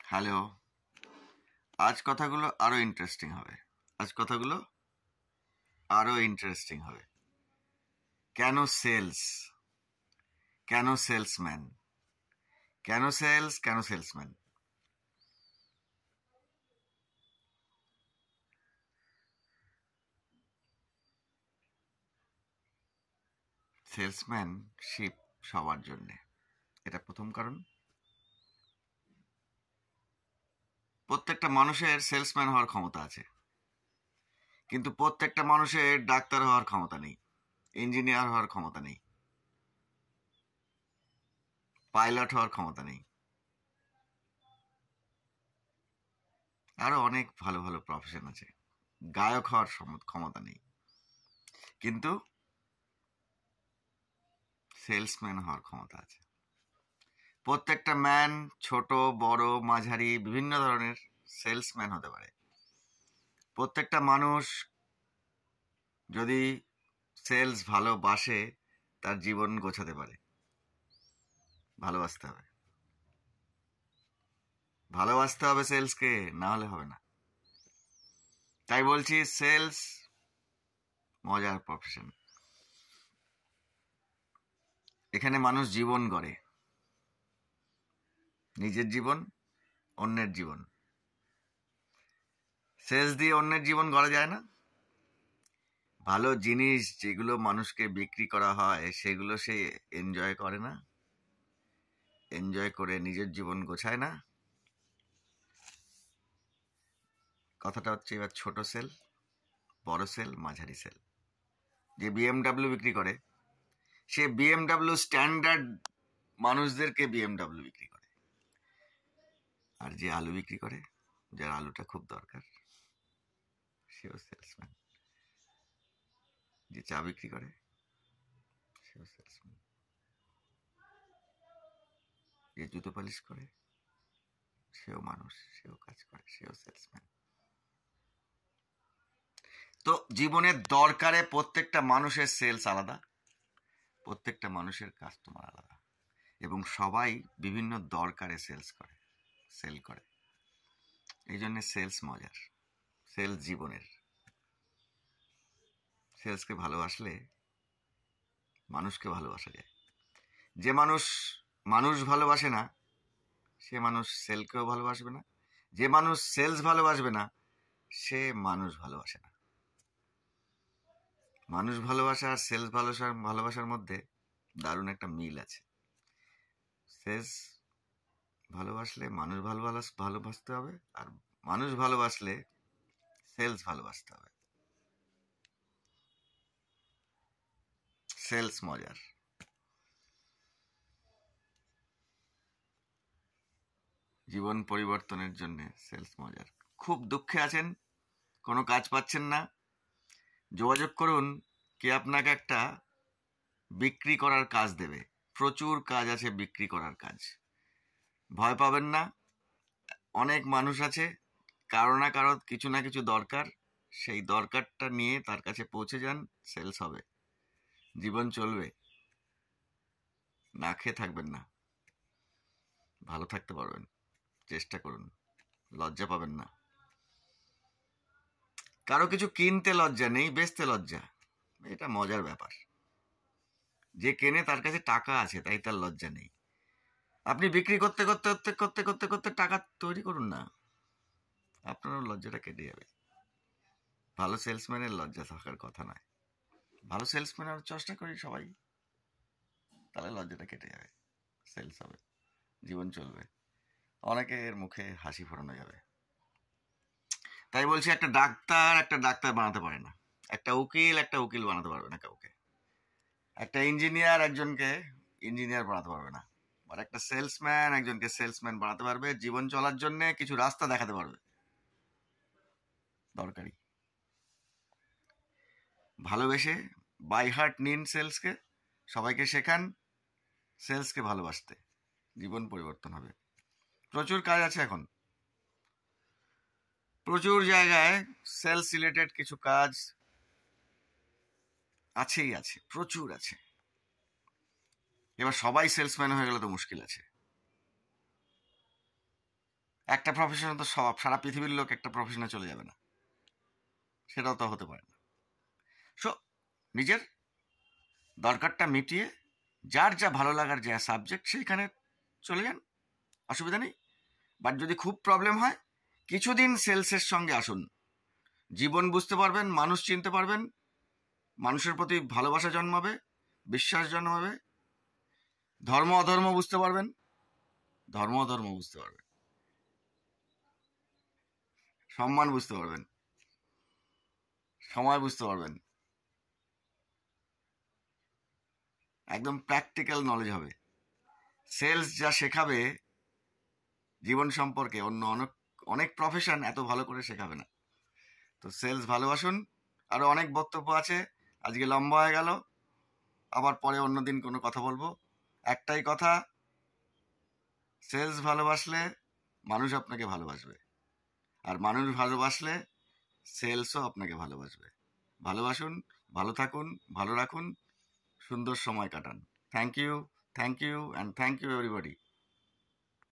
Hello. আজ কথাগুলো আরো ইন্টারেস্টিং হবে। কেন সেলস? কেন সেলসম্যান? কেন সেলস? কেন সেলসম্যান? সেলসম্যানশিপ সবার জন্যে, এটা প্রথম কারণ। প্রত্যেকটা মানুষের সেলসম্যান হওয়ার ক্ষমতা আছে, কিন্তু প্রত্যেকটা মানুষের ডাক্তার হওয়ার ক্ষমতা নেই, ইঞ্জিনিয়ার হওয়ার ক্ষমতা নেই, পাইলট হওয়ার ক্ষমতা নেই। আরো অনেক ভালো ভালো প্রফেশন আছে, গায়ক হওয়ার ক্ষমতা নেই, কিন্তু সেলসম্যান হওয়ার ক্ষমতা আছে। প্রত্যেকটা ম্যান ছোট বড় মাঝারি বিভিন্ন ধরনের সেলসম্যান হতে পারে। প্রত্যেকটা মানুষ যদি সেলস ভালোবাসে তার জীবন গোছাতে পারে। ভালোবাসতে হবে সেলসকে, না হলে হবে না। তাই বলছি সেলস মজার প্রফেশন। এখানে মানুষ জীবন গড়ে, নিজের জীবন, অন্যের জীবন। সেলস দিয়ে অন্যের জীবন গড়া যায় না। ভালো জিনিস যেগুলো মানুষকে বিক্রি করা হয় সেগুলো সে এনজয় করে না, এনজয় করে নিজের জীবন গোছায় না। কথাটা হচ্ছে এবার ছোট সেল, বড় সেল, মাঝারি সেল। যে বিএমডাব্লিউ বিক্রি করে সে বিএমডাব্লিউ স্ট্যান্ডার্ড মানুষদেরকে বিএমডাব্লিউ বিক্রি করে। আর যে আলু বিক্রি করে, যার আলুটা খুব দরকার, সেও সেলসম্যান। যে চা বিক্রি করে সেও সেলসম্যান। যে জুতো পালিশ করে সেও মানুষ, সেও কাজ করে, সেও সেলসম্যান। তো জীবনের দরকারে প্রত্যেকটা মানুষের সেলস আলাদা, প্রত্যেকটা মানুষের কাস্টমার আলাদা, এবং সবাই বিভিন্ন দরকারে সেল করে। এই জন্য সেলস মজার, সেলস জীবনের। সেলসকে ভালোবাসলে মানুষকে ভালোবাসা যায়। যে মানুষ ভালোবাসে না সে মানুষ সেলকেও ভালোবাসবে না, যে মানুষ সেলস ভালোবাসবে না সে মানুষ ভালোবাসে না। মানুষ ভালোবাসা আর সেলস ভালোবাসার মধ্যে দারুণ একটা মিল আছে। সেলস ভালোবাসলে মানুষ ভালোবাসতে হবে, আর মানুষ ভালোবাসলে সেলস ভালোবাসতে হবে। সেলস মজার। জীবন পরিবর্তনের জন্য সেলস মজার। খুব দুঃখে আছেন, কোনো কাজ পাচ্ছেন না, যোগাযোগ করুন, কে আপনাকে একটা বিক্রি করার কাজ দেবে। প্রচুর কাজ আছে বিক্রি করার কাজ। ভয় পাবেন না, অনেক মানুষ আছে, কারো না কারো কিছু না কিছু দরকার, সেই দরকারটা নিয়ে তার কাছে পৌঁছে যান, সেলস হবে, জীবন চলবে, না খেয়ে থাকবেন না, ভালো থাকতে পারবেন। চেষ্টা করুন, লজ্জা পাবেন না। কারো কিছু কিনতে লজ্জা নেই, বেচতে লজ্জা, এটা মজার ব্যাপার। যে কেনে তার কাছে টাকা আছে, তাই তার লজ্জা নেই। আপনি বিক্রি করতে করতে করতে করতে করতে করতে টাকা তৈরি করুন না, আপনারও লজ্জাটা কেটে যাবে। ভালো সেলসম্যানের লজ্জা থাকার কথা নয়। ভালো সেলসম্যান আর চেষ্টা করি সবাই, তাহলে লজ্জাটা কেটে যাবে, সেলস হবে, জীবন চলবে, অনেকের মুখে হাসি ফোটানো যাবে। তাই বলছি, একটা ডাক্তার বানাতে পারে না, একটা উকিল বানাতে পারবে না কাউকে, একটা ইঞ্জিনিয়ার একজনকে ইঞ্জিনিয়ার বানাতে পারবে না, আর একটা সেলসম্যান একজনকে সেলসম্যান বানাতে পারবে। জীবন চলার জন্য কিছু রাস্তা দেখাতে পারবে, দরকারি। ভালোবেসে বাই হার্ট নিন সেলসকে, সবাইকে শেখান সেলসকে ভালোবাসতে, জীবন পরিবর্তন হবে। প্রচুর কাজ আছে এখন, প্রচুর জায়গায় সেলস রিলেটেড কিছু কাজ আছেই আছে, প্রচুর আছে। এবার সবাই সেলসম্যান হয়ে গেলে তো মুশকিল আছে। একটা প্রফেশনে তো সব সারা পৃথিবীর লোক একটা প্রফেশনে চলে যাবে না, সেটাও তো হতে পারে না। সো নিজের দরকারটা মিটিয়ে যার যা ভালো লাগার যা সাবজেক্ট সেইখানে চলে যান, অসুবিধা নেই। বাট যদি খুব প্রবলেম হয় কিছুদিন সেলসের সঙ্গে আসুন, জীবন বুঝতে পারবেন, মানুষ চিনতে পারবেন, মানুষের প্রতি ভালোবাসা জন্মাবে, বিশ্বাস জন্মাবে, ধর্ম অধর্ম বুঝতে পারবেন, ধর্ম অধর্ম বুঝতে পারবেন, সম্মান বুঝতে পারবেন, সময় বুঝতে পারবেন, একদম প্র্যাকটিক্যাল নলেজ হবে। সেলস যা শেখাবে জীবন সম্পর্কে অন্য অনেক অনেক প্রফেশন এত ভালো করে শেখাবে না। তো সেলস ভালোবাসুন। আরও অনেক বক্তব্য আছে, আজকে লম্বা হয়ে গেল, আবার পরে অন্যদিন কোনো কথা বলবো। একটাই কথা, সেলস ভালোবাসলে মানুষ আপনাকে ভালোবাসবে, আর মানুষ ভালোবাসলে সেলসও আপনাকে ভালোবাসবে। ভালোবাসুন, ভালো থাকুন, ভালো রাখুন, সুন্দর সময় কাটান। Thank you and thank you everybody.